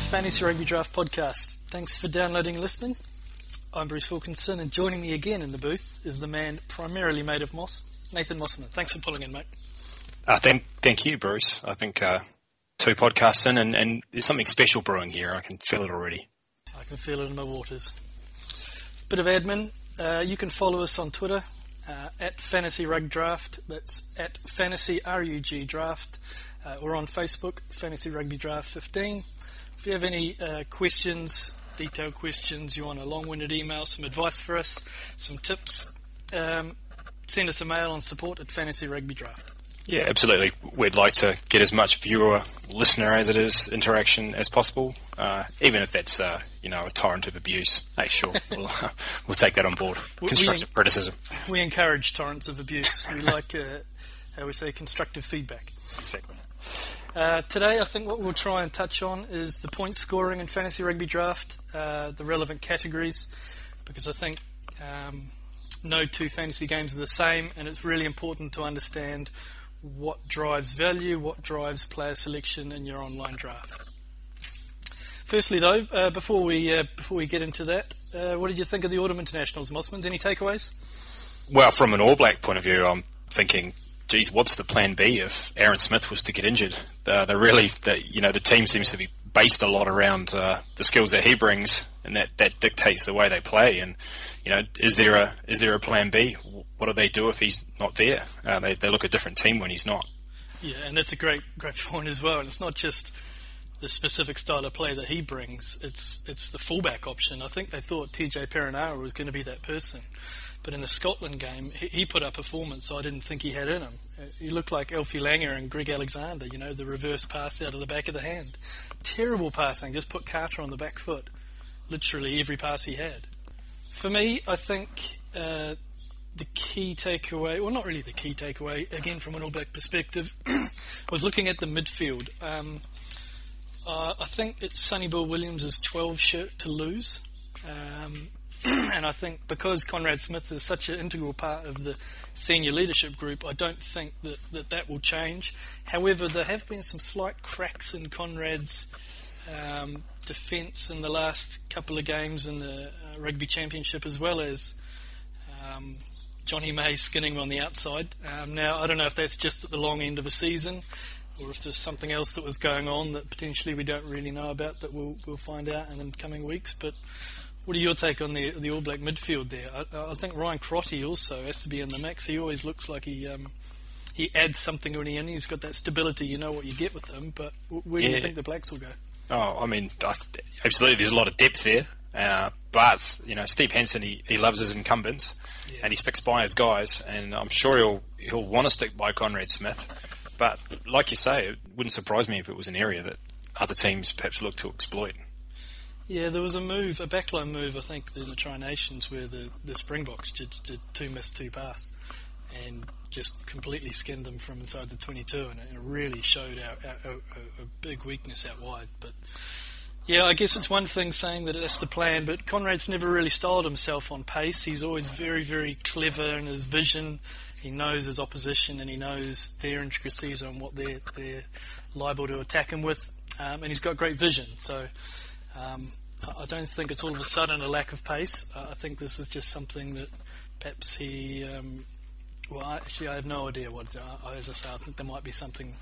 Fantasy Rugby Draft Podcast. Thanks for downloading and listening. I'm Bruce Wilkinson, and joining me again in the booth is the man primarily made of moss, Nathan Mossman. Thanks for pulling in, mate. Thank you, Bruce. I think 2 podcasts in, and there's something special brewing here. I can feel it already. I can feel it in my waters. Bit of admin. You can follow us on Twitter at Fantasy Rug Draft. That's at Fantasy RUG Draft. We're on Facebook, Fantasy Rugby Draft 15. If you have any questions, detailed questions, you want a long-winded email, some advice for us, some tips, send us a mail on support at Fantasy Rugby Draft. Yeah, absolutely. We'd like to get as much viewer, listener as it is interaction as possible, even if that's a torrent of abuse. Hey, sure, we'll take that on board. Constructive criticism. We encourage torrents of abuse. We like, how we say, constructive feedback. Exactly. Today, I think what we'll try and touch on is the point scoring in Fantasy Rugby Draft, the relevant categories, because I think no 2 fantasy games are the same, and it's really important to understand what drives value, what drives player selection in your online draft. Firstly, though, before we get into that, what did you think of the Autumn Internationals, Mossman? Any takeaways? Well, from an All Black point of view, I'm thinking, geez, what's the plan B if Aaron Smith was to get injured? The team seems to be based a lot around the skills that he brings, and that dictates the way they play. And is there a plan B? What do they do if he's not there? They look a different team when he's not. Yeah, and that's a great point as well. And it's not just the specific style of play that he brings; it's the fullback option. I think they thought TJ Perenara was going to be that person. But in the Scotland game, he put up a performance I didn't think he had in him. He looked like Elfie Langer and Greg Alexander, the reverse pass out of the back of the hand. Terrible passing, just put Carter on the back foot. Literally every pass he had. For me, I think the key takeaway, well, not really the key takeaway, again from an All Black perspective, was looking at the midfield. I think it's Sonny Bill Williams' 12 shirt to lose. And I think because Conrad Smith is such an integral part of the senior leadership group, I don't think that will change. However, there have been some slight cracks in Conrad's defence in the last couple of games in the Rugby Championship, as well as Johnny May skinning on the outside. Now, I don't know if that's just at the long end of a season or if there's something else that was going on that potentially we don't really know about that we'll find out in the coming weeks. But what are your take on the All Black midfield there? I think Ryan Crotty also has to be in the mix. He always looks like he adds something when he's got that stability. You know what you get with him, but where do you think the Blacks will go? Oh, I mean, absolutely. There's a lot of depth there, but Steve Hansen, he loves his incumbents, and he sticks by his guys, and I'm sure he'll want to stick by Conrad Smith. But like you say, it wouldn't surprise me if it was an area that other teams perhaps look to exploit. Yeah, there was a backline move, I think, in the Tri-Nations where the Springboks did 2 miss 2 pass and just completely skinned them from inside the 22, and it really showed a big weakness out wide. But yeah, I guess it's one thing saying that that's the plan, but Conrad's never really styled himself on pace. He's always very, very clever in his vision. He knows his opposition and he knows their intricacies on what they're liable to attack him with, and he's got great vision. So I don't think it's all of a sudden a lack of pace. I think this is just something that perhaps he... I have no idea what... as I say, I think there might be something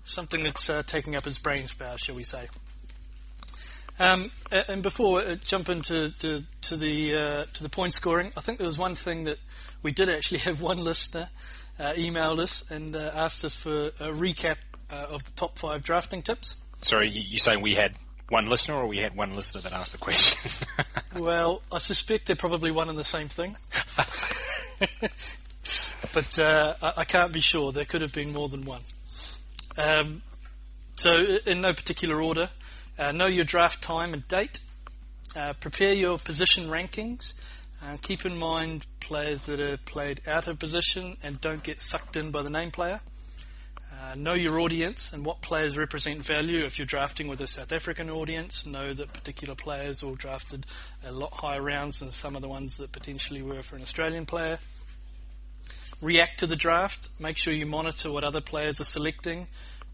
that's taking up his brain power, shall we say. And before I jump into the point scoring, I think there was one thing that we did actually have one listener emailed us and asked us for a recap of the top 5 drafting tips. Sorry, you saying we had one listener, or we had one listener that asked the question? Well, I suspect they're probably one and the same thing. But I can't be sure. There could have been more than one. So in no particular order, know your draft time and date. Prepare your position rankings. Keep in mind players that are played out of position and don't get sucked in by the name player. Know your audience and what players represent value. If you're drafting with a South African audience, know that particular players will drafted a lot higher rounds than some of the ones that potentially were for an Australian player. React to the draft. Make sure you monitor what other players are selecting.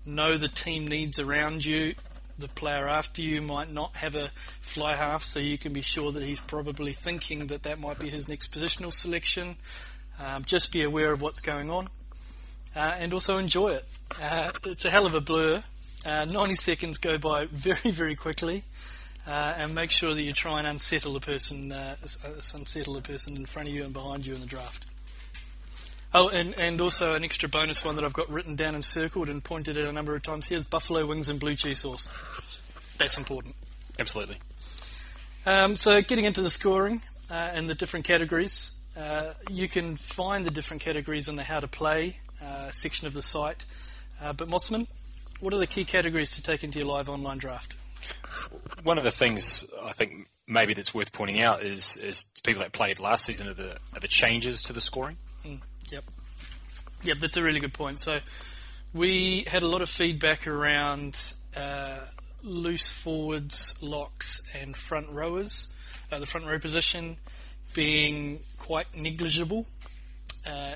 Know the team needs around you. the player after you might not have a fly half, so you can be sure that he's probably thinking that might be his next positional selection. Just be aware of what's going on, and also enjoy it. It's a hell of a blur. 90 seconds go by very, very quickly, and make sure that you try and unsettle the person in front of you and behind you in the draft. Oh, and also an extra bonus one that I've got written down and circled and pointed at a number of times. Here's buffalo wings and blue cheese sauce. That's important. Absolutely. So getting into the scoring and the different categories, you can find the different categories in the How to Play section of the site. But Mossman, what are the key categories to take into your live online draft? One of the things I think maybe that's worth pointing out is people that played last season are the changes to the scoring. Yep, that's a really good point. So we had a lot of feedback around loose forwards, locks, and front rowers. The front row position being quite negligible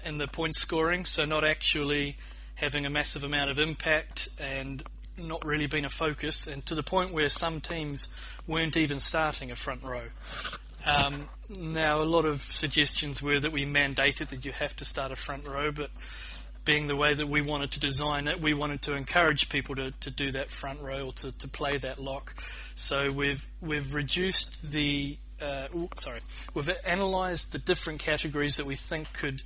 in the point scoring, so not actually having a massive amount of impact and not really being a focus, and to the point where some teams weren't even starting a front row. Now, a lot of suggestions were that we mandated that you have to start a front row, but being the way that we wanted to design it, we wanted to encourage people to do that front row or to play that lock. So we've reduced we've analysed the different categories that we think could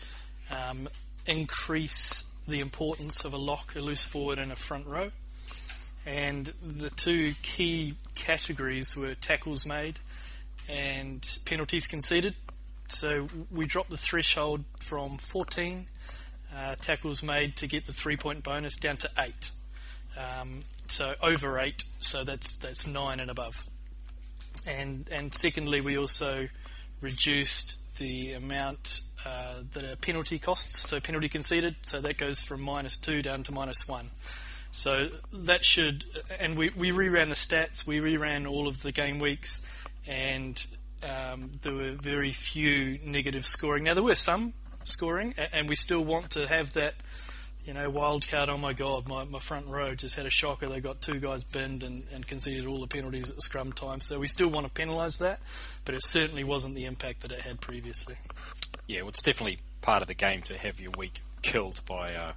increase the importance of a lock, a loose forward, and a front row. And the two key categories were tackles made and penalties conceded. So we dropped the threshold from 14 tackles made to get the 3-point bonus down to 8. So over 8, so that's 9 and above. And secondly, we also reduced the amount that a penalty costs, so penalty conceded, so that goes from -2 down to -1. So that should, and we reran the stats, we reran all of the game weeks, and there were very few negative scoring. Now, there were some scoring, and we still want to have that, wild card, oh my God, my front row just had a shocker, they got 2 guys binned and conceded all the penalties at the scrum time, so we still want to penalise that, but it certainly wasn't the impact that it had previously. Yeah, well, it's definitely part of the game to have your week killed by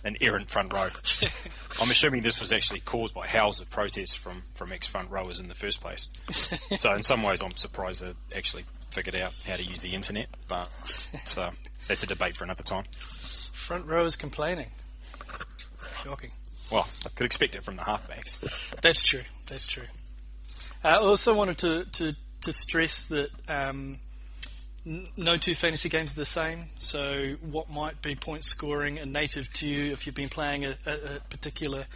an errant front row. I'm assuming this was actually caused by howls of protest from ex-front rowers in the first place. So in some ways I'm surprised they actually figured out how to use the internet, but that's a debate for another time. Front rowers complaining. Shocking. Well, I could expect it from the halfbacks. That's true. I also wanted to stress that no two fantasy games are the same, so what might be point scoring and native to you if you've been playing a particular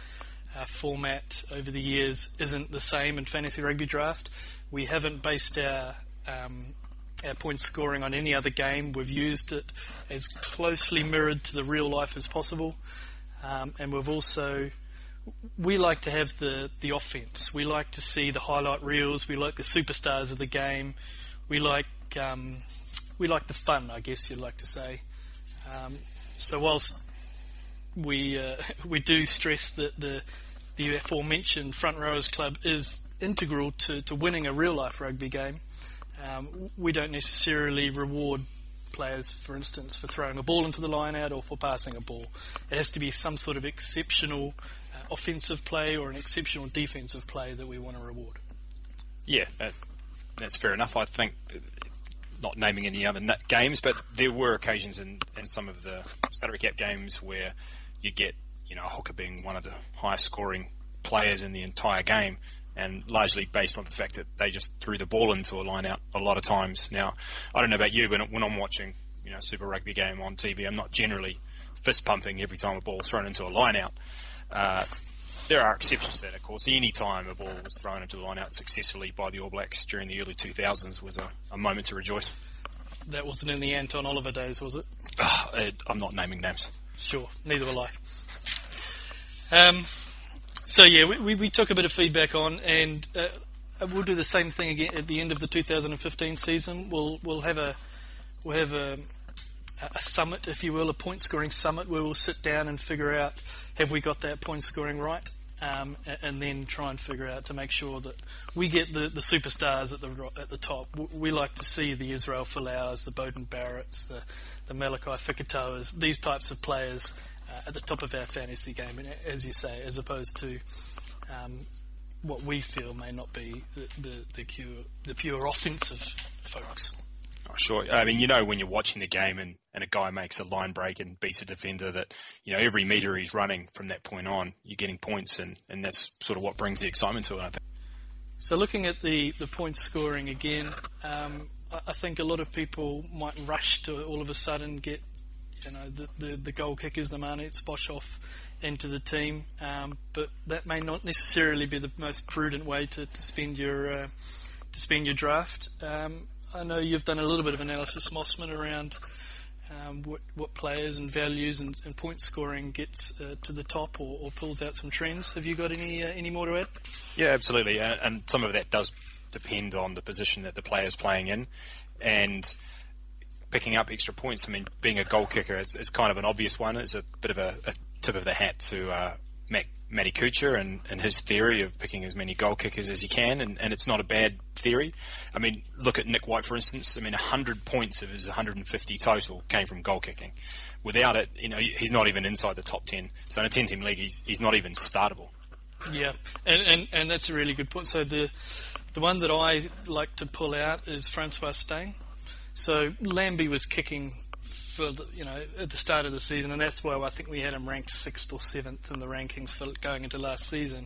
format over the years isn't the same in Fantasy Rugby Draft. We haven't based our point scoring on any other game. We've used it as closely mirrored to the real life as possible, and we like to have the offense. We like to see the highlight reels. We like the superstars of the game. We like the fun, I guess you'd like to say. So whilst we do stress that the aforementioned Front Rowers Club is integral to winning a real-life rugby game, we don't necessarily reward players, for instance, for throwing a ball into the line-out or for passing a ball. It has to be some sort of exceptional offensive play or an exceptional defensive play that we want to reward. Yeah, that's fair enough. I think, not naming any other games, but there were occasions in some of the salary cap games where you get, a hooker being one of the highest scoring players in the entire game, and largely based on the fact that they just threw the ball into a line out a lot of times. Now, I don't know about you, but when I'm watching, Super Rugby game on TV, I'm not generally fist pumping every time a ball is thrown into a line out. There are exceptions to that, of course. Any time a ball was thrown into the line out successfully by the All Blacks during the early 2000s was a moment to rejoice. That wasn't in the Anton Oliver days, was it? I'm not naming names. Sure, neither will I. So yeah, we took a bit of feedback on, and we'll do the same thing again at the end of the 2015 season. We'll have a summit, if you will, a point scoring summit, where we'll sit down and figure out, have we got that point scoring right? and then try and figure out to make sure that we get the superstars at the top. We like to see the Israel Folau's, the Bowden Barretts, the Malachi Fikutoas, these types of players at the top of our fantasy game, and as you say, as opposed to what we feel may not be the pure offensive folks. Oh, sure. I mean, when you're watching the game and a guy makes a line break and beats a defender, that, every metre he's running from that point on, you're getting points, and that's sort of what brings the excitement to it, I think. So looking at the point scoring again, I think a lot of people might rush to all of a sudden get, the goal kickers, the Manets, Boshoff into the team, but that may not necessarily be the most prudent way to spend your draft. I know you've done a little bit of analysis, Mossman, around what players and values and point scoring gets to the top or pulls out some trends. Have you got any more to add? Yeah, absolutely, and some of that does depend on the position that the player's playing in, and picking up extra points. I mean, being a goal kicker, it's kind of an obvious one. It's a bit of a tip of the hat to Matty Kuchar and his theory of picking as many goal kickers as you can, and it's not a bad theory. I mean, look at Nick White, for instance. I mean, 100 points of his 150 total came from goal kicking. Without it, he's not even inside the top 10. So in a 10-team league, he's not even startable. Yeah, and that's a really good point. So the one that I like to pull out is Francois Steyn. So Lambie was kicking for at the start of the season, and that's why I think we had him ranked 6th or 7th in the rankings for going into last season.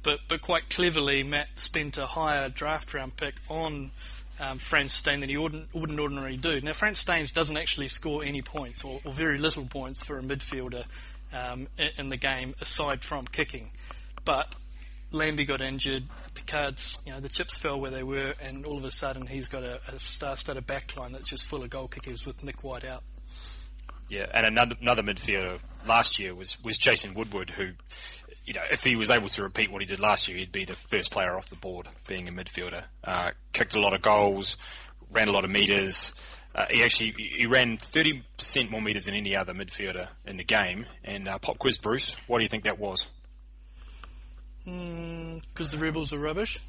But quite cleverly, Matt spent a higher draft round pick on Franz Steyn than he wouldn't ordinarily do. Now, Franz Steyn doesn't actually score any points or very little points for a midfielder in the game aside from kicking. But Lambie got injured, the cards, the chips fell where they were, and all of a sudden he's got a star-studded backline that's just full of goal kickers with Nick White out. Yeah, and another midfielder last year was Jason Woodward, who, if he was able to repeat what he did last year, he'd be the first player off the board, being a midfielder. Kicked a lot of goals, ran a lot of metres. He ran 30% more metres than any other midfielder in the game. And pop quiz, Bruce, what do you think that was? Because the Rebels are rubbish.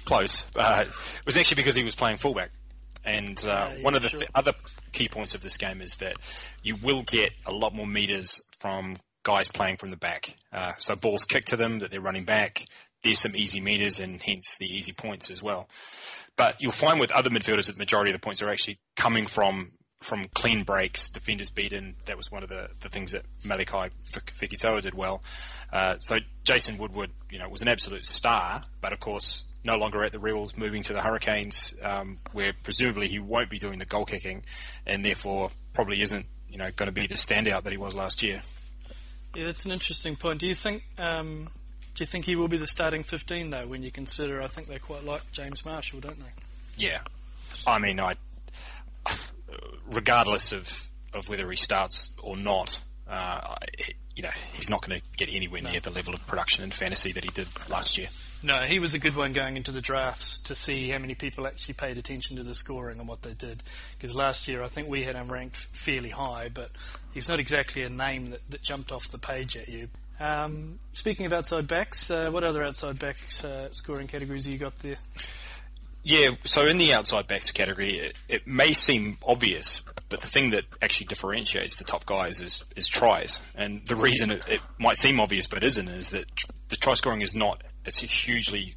Close. It was actually because he was playing fullback. And one of the other key points of this game is that you will get a lot more metres from guys playing from the back. So balls kicked to them, that they're running back. There's some easy metres and hence the easy points as well. But you'll find with other midfielders that the majority of the points are actually coming from clean breaks, defenders beaten. That was one of the things that Malachi Fikutoa did well. So Jason Woodward, was an absolute star, but of course no longer at the Rebels, moving to the Hurricanes, where presumably he won't be doing the goal kicking, and therefore probably isn't, going to be the standout that he was last year. Yeah, that's an interesting point. Do you think he will be the starting 15 though? When you consider, I think they quite like James Marshall, don't they? Yeah, I mean, regardless of whether he starts or not, he's not going to get anywhere near the level of production in fantasy that he did last year. No, he was a good one going into the drafts to see how many people actually paid attention to the scoring and what they did. Because last year I think we had him ranked fairly high, but he's not exactly a name that jumped off the page at you. Speaking of outside backs, what other outside backs scoring categories have you got there? Yeah, so in the outside backs category, it may seem obvious, but the thing that actually differentiates the top guys is tries. And the reason it might seem obvious but isn't is that the try scoring is not a hugely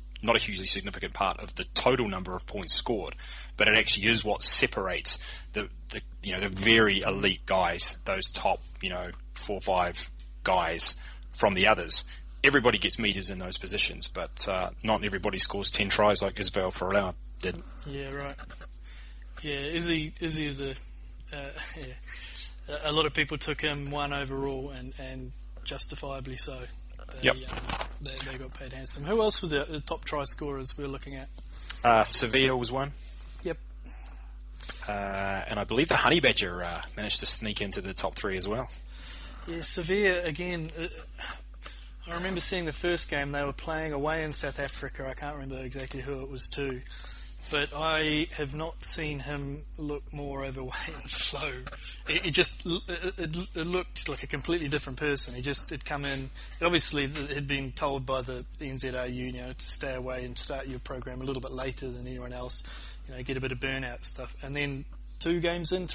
significant part of the total number of points scored, but it actually is what separates the very elite guys, those top 4 or 5 guys from the others. Everybody gets meters in those positions, but not everybody scores 10 tries like Israel Folau did. Yeah, right. Yeah, Izzy is a lot of people took him 1 overall, and justifiably so. Yep. They got paid handsome. Who else were the top try scorers we're looking at? Sevilla was one. Yep. And I believe the Honey Badger managed to sneak into the top 3 as well. Yeah, Sevilla, again, I remember seeing the first game. They were playing away in South Africa. I can't remember exactly who it was to. but I have not seen him look more overweight and slow. It looked like a completely different person. He'd come in. Obviously, had been told by the NZRU, to stay away and start your program a little bit later than anyone else. Get a bit of burnout stuff, and then 3 games in,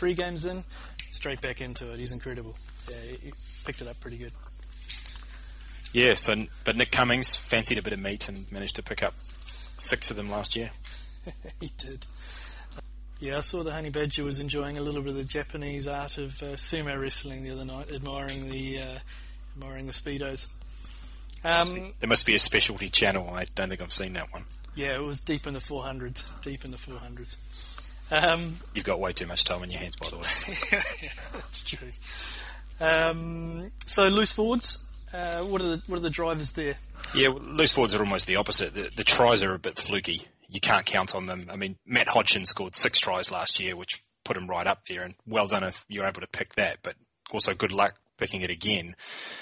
straight back into it. He's incredible. Yeah, he picked it up pretty good. Yeah, but Nick Cummings fancied a bit of meat and managed to pick up 6 of them last year. He did. Yeah, I saw the Honey Badger was enjoying a little bit of the Japanese art of sumo wrestling the other night, admiring the speedos. There must be a specialty channel. I don't think I've seen that one. Yeah, it was deep in the 400s. You've got way too much time on your hands, by the way. Yeah, that's true. So loose forwards. What are the drivers there? Yeah, loose forwards are almost the opposite. The tries are a bit fluky. You can't count on them. I mean, Matt Hodgson scored 6 tries last year, which put him right up there, and well done if you're able to pick that, but also good luck picking it again.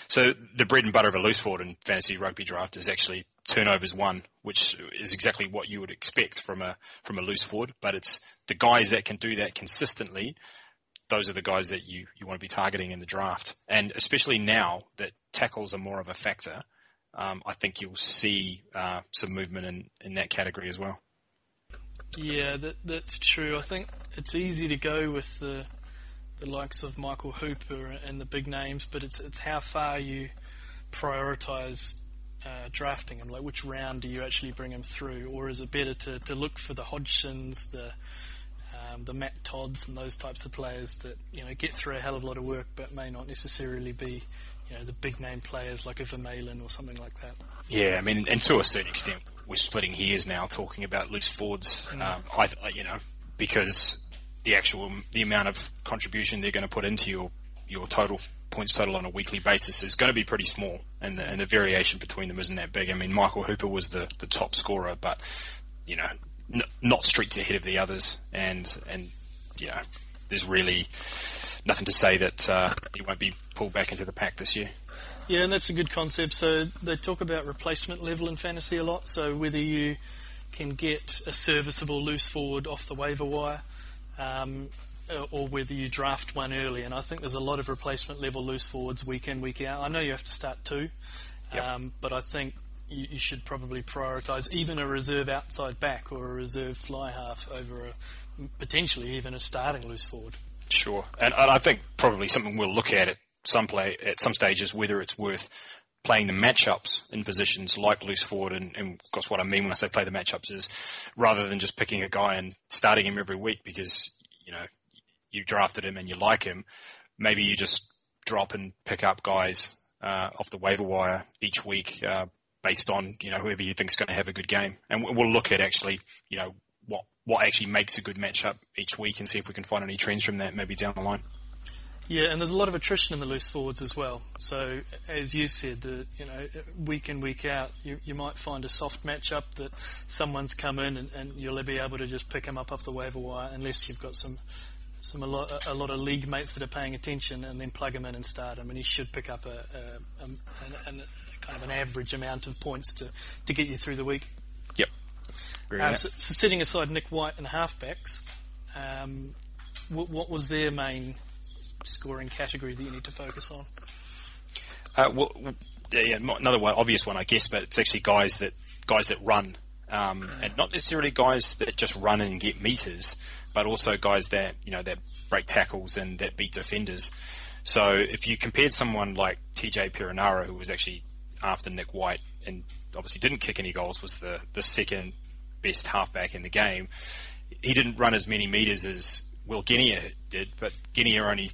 So the bread and butter of a loose forward in fantasy rugby draft is actually turnovers won, which is exactly what you would expect from a loose forward, but it's the guys that can do that consistently. Those are the guys that you want to be targeting in the draft. And especially now that tackles are more of a factor, I think you'll see some movement in that category as well. Yeah, that's true. I think it's easy to go with the likes of Michael Hooper and the big names, but it's how far you prioritise drafting them. Like, which round do you actually bring them through? Or is it better to look for the Hodgsons, the Matt Todds and those types of players that get through a hell of a lot of work but may not necessarily be the big name players like a Vermaelen or something like that. Yeah, I mean, and to a certain extent we're splitting hairs now talking about loose forwards. Because the amount of contribution they're going to put into your total points total on a weekly basis is going to be pretty small, and the variation between them isn't that big. I mean, Michael Hooper was the top scorer, but not streets ahead of the others, and there's really nothing to say that he won't be pulled back into the pack this year. Yeah, and that's a good concept. So they talk about replacement level in fantasy a lot. So whether you can get a serviceable loose forward off the waiver wire, or whether you draft one early. And I think there's a lot of replacement level loose forwards week in, week out. I know you have to start 2, but I think you should probably prioritise even a reserve outside back or a reserve fly half over potentially even a starting loose forward. Sure, and I think probably something we'll look at some stage is whether it's worth playing the matchups in positions like loose forward, and of course what I mean when I say play the matchups is rather than just picking a guy and starting him every week because you drafted him and you like him, maybe you just drop and pick up guys off the waiver wire each week based on whoever you think is going to have a good game, and we'll look at actually what actually makes a good matchup each week and see if we can find any trends from that maybe down the line. Yeah, and there's a lot of attrition in the loose forwards as well. So, as you said, week in, week out, you might find a soft matchup that someone's come in and you'll be able to just pick him up off the waiver wire unless you've got a lot of league mates that are paying attention, and then plug him in and start him, and he should pick up a kind of an average amount of points to get you through the week. Yep. So setting aside Nick White and halfbacks, what was their main scoring category that you need to focus on? Another obvious one, I guess, but it's actually guys that run, and not necessarily guys that just run and get meters, but also guys that that break tackles and that beat defenders. So if you compared someone like TJ Perenara, who was actually after Nick White and obviously didn't kick any goals, was the second best halfback in the game, he didn't run as many meters as Will Genia did, but Genia only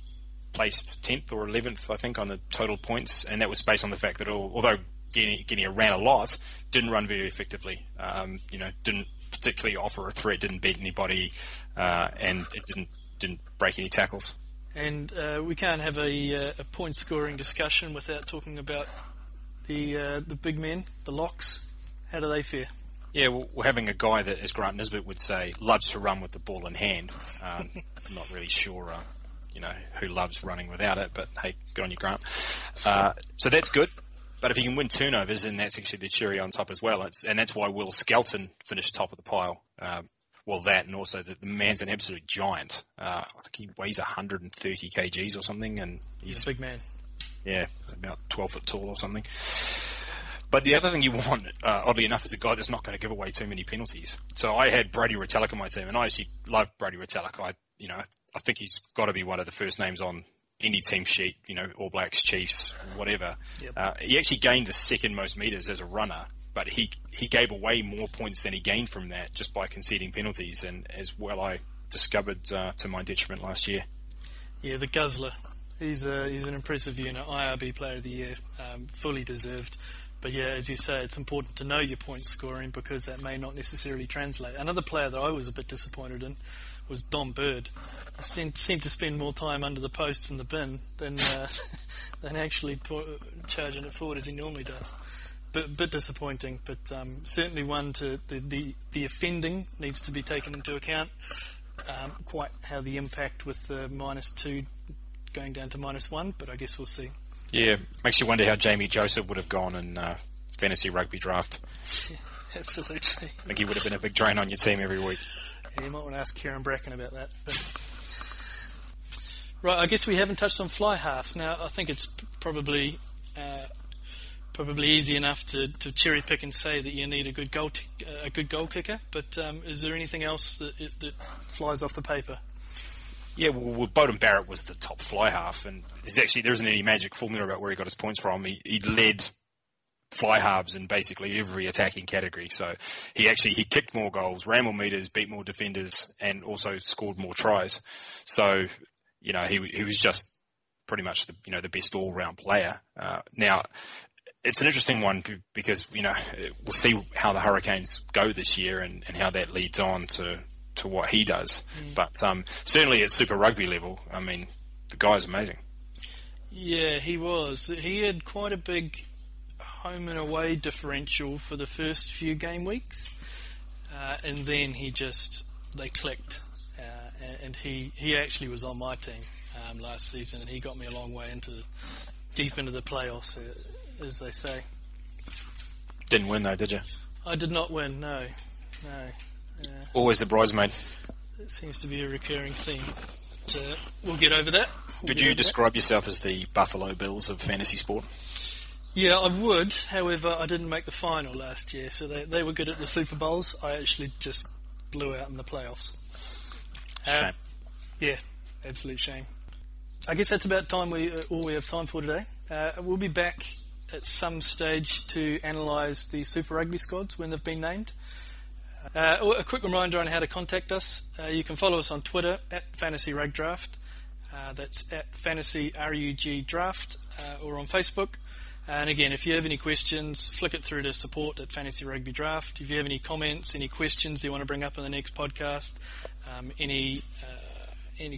placed 10th or 11th, I think, on the total points, and that was based on the fact that although Genia ran a lot, didn't run very effectively, didn't particularly offer a threat, didn't beat anybody, and it didn't break any tackles. And we can't have a point scoring discussion without talking about the big men, the locks. How do they fare? Yeah, well, we're having a guy that, as Grant Nisbet would say, loves to run with the ball in hand. I'm not really sure, who loves running without it, but hey, good on you, Grant. So that's good. But if he can win turnovers, then that's actually the cherry on top as well. And that's why Will Skelton finished top of the pile. Well, that, and also the man's an absolute giant. I think he weighs 130 kgs or something, and he's a big man. Yeah, about 12 foot tall or something. But the other thing you want, oddly enough, is a guy that's not going to give away too many penalties. So I had Brady Retallick on my team, and I actually love Brady Retallick. I think he's got to be one of the first names on any team sheet, All Blacks, Chiefs, whatever. Yep. He actually gained the second most metres as a runner, but he gave away more points than he gained from that just by conceding penalties, and as well I discovered to my detriment last year. Yeah, the guzzler. He's an impressive unit, IRB Player of the Year, fully deserved. But yeah, as you say, it's important to know your point scoring because that may not necessarily translate. Another player that I was a bit disappointed in was Dom Bird. He seemed to spend more time under the posts in the bin than actually charging it forward as he normally does. Bit disappointing, but certainly one to the offending needs to be taken into account. Quite how the impact with the -2 going down to -1, but I guess we'll see. Yeah, makes you wonder how Jamie Joseph would have gone in Fantasy Rugby Draft. Yeah, absolutely. I think he would have been a big drain on your team every week. Yeah, you might want to ask Kieran Bracken about that. But... Right, I guess we haven't touched on fly halves. Now, I think it's probably easy enough to cherry pick and say that you need a good goal kicker. But is there anything else that flies off the paper? Yeah, well, Beauden Barrett was the top fly half, and there isn't any magic formula about where he got his points from. He led fly halves in basically every attacking category. So he kicked more goals, ran more meters, beat more defenders, and also scored more tries. So he was just pretty much the best all round player. Now it's an interesting one because we'll see how the Hurricanes go this year and how that leads on to what he does. But certainly at Super Rugby level, I mean, the guy's amazing. Yeah, he was. He had quite a big home and away differential for the first few game weeks, and then they clicked, and he actually was on my team last season, and he got me a long way deep into the playoffs, as they say. Didn't win though, did you? I did not win, no. Always the bridesmaid. It seems to be a recurring theme. But, we'll get over that. Would you describe yourself as the Buffalo Bills of fantasy sport? Yeah, I would. However, I didn't make the final last year, so they were good at the Super Bowls. I actually just blew out in the playoffs. Shame. Yeah, absolute shame. I guess that's about all we have time for today. We'll be back at some stage to analyse the Super Rugby squads when they've been named. A quick reminder on how to contact us. You can follow us on Twitter at Fantasy Rug Draft. That's at Fantasy RUG Draft, or on Facebook. And again, if you have any questions, flick it through to support at Fantasy Rugby Draft. If you have any comments, any questions you want to bring up in the next podcast, any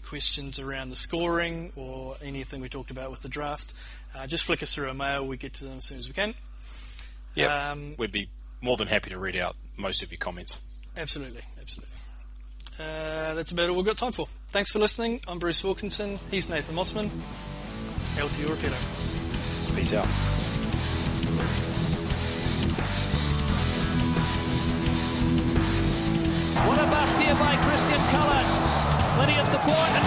questions around the scoring or anything we talked about with the draft, just flick us through a mail. We get to them as soon as we can. Yeah, we'd be more than happy to read out most of your comments. Absolutely. That's about all we've got time for. Thanks for listening. I'm Bruce Wilkinson. He's Nathan Mossman. El Tio Rapido. Peace out. What a bust here by Christian Cullen. Plenty of support and